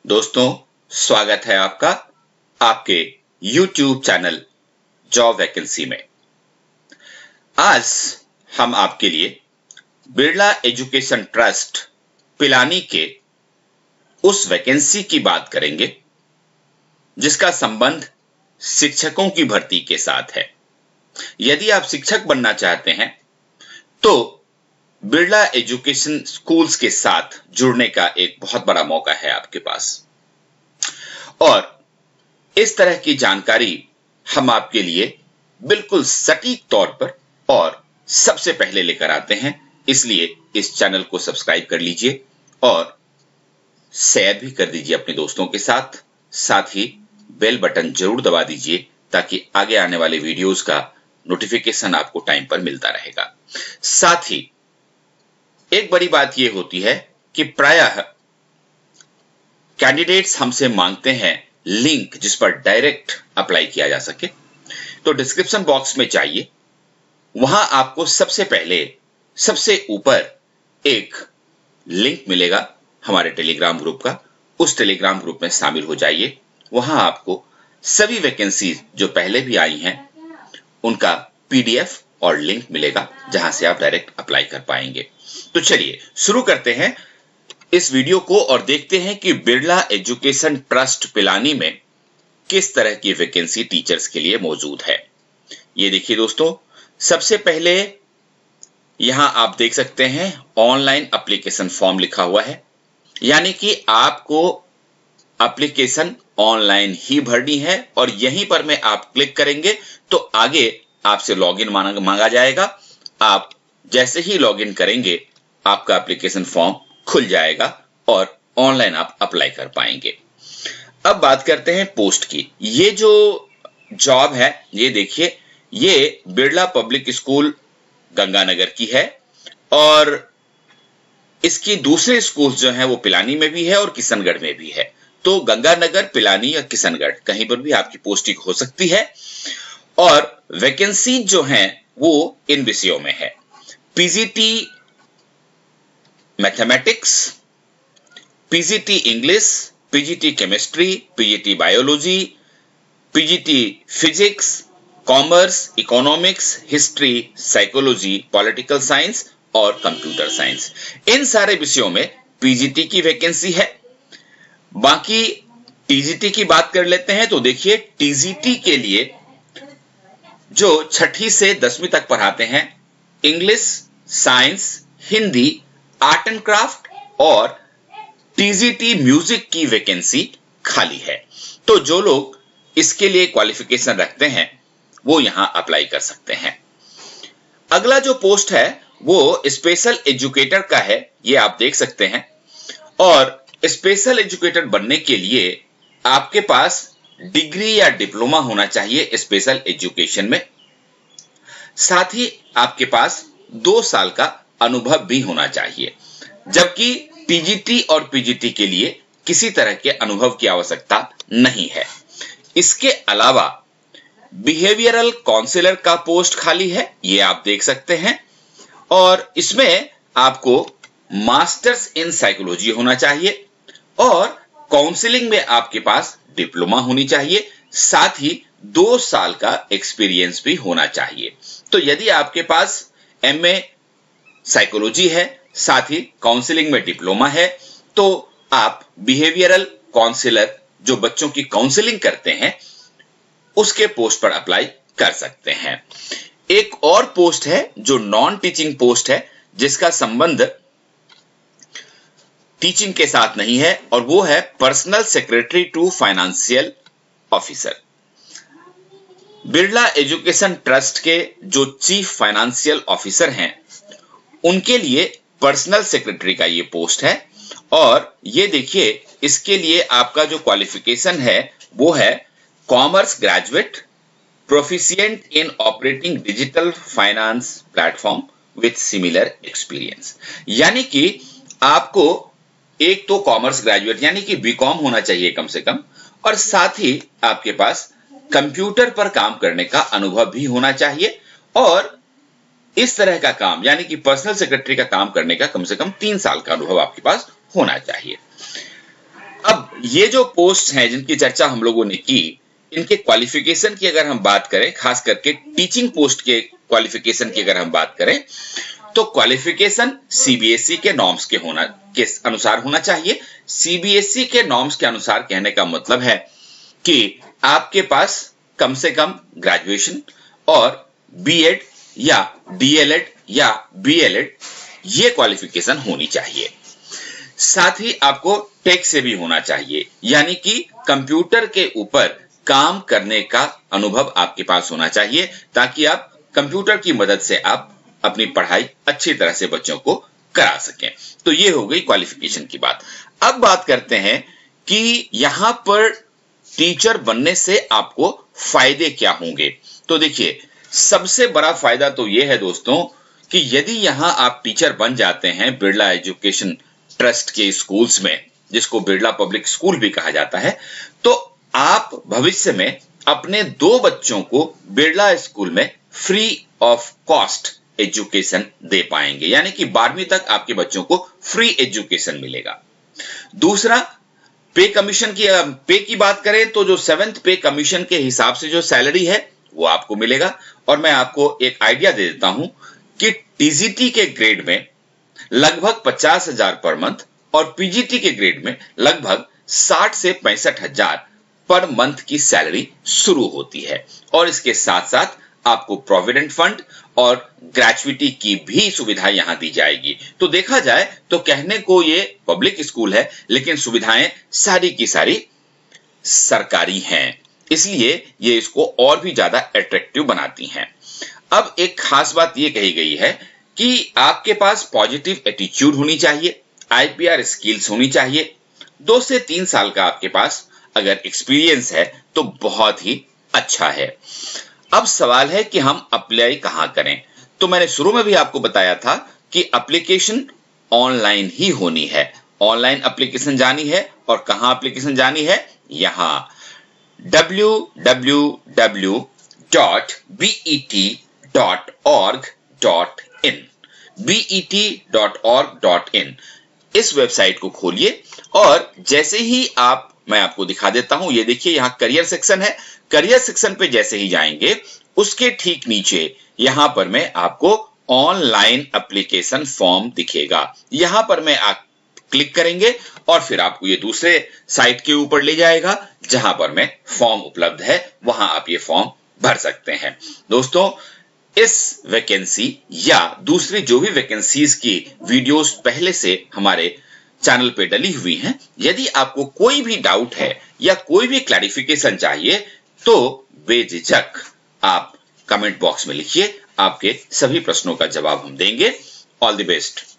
दोस्तों, स्वागत है आपका आपके YouTube चैनल जॉब वैकेंसी में। आज हम आपके लिए बिरला एजुकेशन ट्रस्ट पिलानी के उस वैकेंसी की बात करेंगे जिसका संबंध शिक्षकों की भर्ती के साथ है। यदि आप शिक्षक बनना चाहते हैं तो बिरला एजुकेशन स्कूल्स के साथ जुड़ने का एक बहुत बड़ा मौका है आपके पास, और इस तरह की जानकारी हम आपके लिए बिल्कुल सटीक तौर पर और सबसे पहले लेकर आते हैं। इसलिए इस चैनल को सब्सक्राइब कर लीजिए और शेयर भी कर दीजिए अपने दोस्तों के साथ। साथ ही बेल बटन जरूर दबा दीजिए ताकि आगे आने वाले वीडियोस का नोटिफिकेशन आपको टाइम पर मिलता रहेगा। साथ ही एक बड़ी बात यह होती है कि प्रायः कैंडिडेट्स हमसे मांगते हैं लिंक जिस पर डायरेक्ट अप्लाई किया जा सके। तो डिस्क्रिप्शन बॉक्स में जाइए, वहां आपको सबसे पहले सबसे ऊपर एक लिंक मिलेगा हमारे टेलीग्राम ग्रुप का। उस टेलीग्राम ग्रुप में शामिल हो जाइए। वहां आपको सभी वैकेंसी जो पहले भी आई हैं उनका पीडीएफ और लिंक मिलेगा जहां से आप डायरेक्ट अप्लाई कर पाएंगे। तो चलिए शुरू करते हैं इस वीडियो को और देखते हैं कि बिरला एजुकेशन ट्रस्ट पिलानी में किस तरह की वैकेंसी टीचर्स के लिए मौजूद है। ये देखिए दोस्तों, सबसे पहले यहां आप देख सकते हैं ऑनलाइन एप्लीकेशन फॉर्म लिखा हुआ है, यानी कि आपको एप्लीकेशन ऑनलाइन ही भरनी है और यहीं पर में आप क्लिक करेंगे तो आगे आपसे लॉगिन मांगा जाएगा। आप जैसे ही लॉगिन करेंगे आपका एप्लीकेशन फॉर्म खुल जाएगा और ऑनलाइन आप अप्लाई कर पाएंगे। अब बात करते हैं पोस्ट की। ये जो जॉब है, ये देखिए, ये बिरला पब्लिक स्कूल गंगानगर की है और इसकी दूसरे स्कूल जो हैं वो पिलानी में भी है और किशनगढ़ में भी है। तो गंगानगर, पिलानी या किशनगढ़ कहीं पर भी आपकी पोस्टिंग हो सकती है। और वैकेंसी जो हैं वो इन विषयों में है: PGT mathematics, PGT English, PGT chemistry, PGT biology, PGT physics, commerce, economics, history, psychology, political science और कंप्यूटर साइंस। इन सारे विषयों में पीजीटी की वैकेंसी है। बाकी टीजीटी की बात कर लेते हैं तो देखिए, टीजीटी के लिए जो 6ठी से 10वीं तक पढ़ाते हैं, English, science, Hindi, art and craft और टीजीटी म्यूजिक की वैकेंसी खाली है। तो जो लोग इसके लिए क्वालिफिकेशन रखते हैं वो यहां अप्लाई कर सकते हैं। अगला जो पोस्ट है वो स्पेशल एजुकेटर का है, ये आप देख सकते हैं। और स्पेशल एजुकेटर बनने के लिए आपके पास डिग्री या डिप्लोमा होना चाहिए स्पेशल एजुकेशन में। साथ ही आपके पास 2 साल का अनुभव भी होना चाहिए, जबकि टीजीटी और पीजीटी के लिए किसी तरह के अनुभव की आवश्यकता नहीं है। इसके अलावा बिहेवियरल काउंसलर का पोस्ट खाली है, ये आप देख सकते हैं। और इसमें आपको मास्टर्स इन साइकोलॉजी होना चाहिए और काउंसलिंग में आपके पास डिप्लोमा होनी चाहिए। साथ ही 2 साल का एक्सपीरियंस भी होना चाहिए। तो यदि आपके पास एमए साइकोलॉजी है, साथ ही काउंसलिंग में डिप्लोमा है, तो आप बिहेवियरल काउंसलर जो बच्चों की काउंसलिंग करते हैं उसके पोस्ट पर अप्लाई कर सकते हैं। एक और पोस्ट है जो नॉन टीचिंग पोस्ट है, जिसका संबंध टीचिंग के साथ नहीं है, और वो है personal secretary to financial officer. Birla education trust के जो चीफ फाइनेंशियल ऑफिसर हैं उनके लिए पर्सनल सेक्रेटरी का ये पोस्ट है। और ये देखिए, इसके लिए आपका जो क्वालिफिकेशन है वो है commerce graduate, proficient in operating digital finance platform with similar experience. यानी कि आपको एक तो कॉमर्स ग्रेजुएट यानी कि बीकॉम होना चाहिए कम से कम, और साथ ही आपके पास कंप्यूटर पर काम करने का अनुभव भी होना चाहिए और इस तरह का काम यानी कि पर्सनल सेक्रेटरी का काम करने का कम से कम 3 साल का अनुभव आपके पास होना चाहिए। अब ये जो पोस्ट हैं जिनकी चर्चा हम लोगों ने की, इनके क्वालिफिकेशन की अगर हम बात करें, खास करके टीचिंग पोस्ट के क्वालिफिकेशन की अगर हम बात करें, तो क्वालिफिकेशन सीबीएसई के नॉर्म्स के अनुसार होना चाहिए। सीबीएसई के नॉर्म्स के अनुसार कहने का मतलब है कि आपके पास कम से कम ग्रेजुएशन और बीएड या डीएलएड या बीएलएड ये क्वालिफिकेशन होनी चाहिए। साथ ही आपको टेक से भी होना चाहिए, यानी कि कंप्यूटर के ऊपर काम करने का अनुभव आपके पास होना चाहिए, ताकि आप कंप्यूटर की मदद से आप अपनी पढ़ाई अच्छी तरह से बच्चों को करा सकें। तो ये हो गई क्वालिफिकेशन की बात। अब बात करते हैं कि यहां पर टीचर बनने से आपको फायदे क्या होंगे। तो देखिए, सबसे बड़ा फायदा तो यह है दोस्तों कि यदि यहां आप टीचर बन जाते हैं बिरला एजुकेशन ट्रस्ट के स्कूल्स में, जिसको बिरला पब्लिक स्कूल भी कहा जाता है, तो आप भविष्य में अपने 2 बच्चों को बिरला स्कूल में फ्री ऑफ कॉस्ट एजुकेशन दे पाएंगे, यानी कि 12वीं तक आपके बच्चों को फ्री एजुकेशन मिलेगा। दूसरा, पे की बात करें तो जो 7th पे कमीशन के हिसाब से जो सैलरी है वो आपको मिलेगा। और मैं आपको एक आइडिया दे देता हूं कि टीजीटी के ग्रेड में लगभग 50,000 पर मंथ और पीजीटी के ग्रेड में लगभग 60 से 65,000 पर मंथ की सैलरी शुरू होती है। और इसके साथ साथ आपको प्रोविडेंट फंड और ग्रेचुइटी की भी सुविधा यहां दी जाएगी। तो देखा जाए तो कहने को ये पब्लिक स्कूल है, लेकिन सुविधाएं सारी की सारी सरकारी हैं, इसलिए ये इसको और भी ज्यादा अट्रैक्टिव बनाती हैं। अब एक खास बात ये कही गई है कि आपके पास पॉजिटिव एटीट्यूड होनी चाहिए, आईपीआर स्किल्स होनी चाहिए, 2 से 3 साल का आपके पास अगर एक्सपीरियंस है तो बहुत ही अच्छा है। अब सवाल है कि हम अप्लाई कहां करें। तो मैंने शुरू में भी आपको बताया था कि एप्लीकेशन ऑनलाइन ही होनी है। ऑनलाइन एप्लीकेशन जानी है और कहां एप्लीकेशन जानी है, यहां www.bet.org.in bet.org.in इस वेबसाइट को खोलिए और जैसे ही मैं आपको दिखा देता हूं, ये देखिए यहां करियर सेक्शन है। करियर सेक्शन पे जैसे ही जाएंगे उसके ठीक नीचे यहां पर मैं आपको ऑनलाइन एप्लीकेशन फॉर्म दिखेगा। यहां पर मैं आप क्लिक करेंगे और फिर आपको ये दूसरे साइट के ऊपर ले जाएगा जहां पर में फॉर्म उपलब्ध है, वहां आप ये फॉर्म भर सकते हैं। दोस्तों, इस वैकेंसी या दूसरी जो भी वैकेंसीज की वीडियोस पहले से हमारे चैनल पे डली हुई हैं, यदि आपको कोई भी डाउट है या कोई भी क्लैरिफिकेशन चाहिए तो बेझिझक आप कमेंट बॉक्स में लिखिए, आपके सभी प्रश्नों का जवाब हम देंगे। All the best.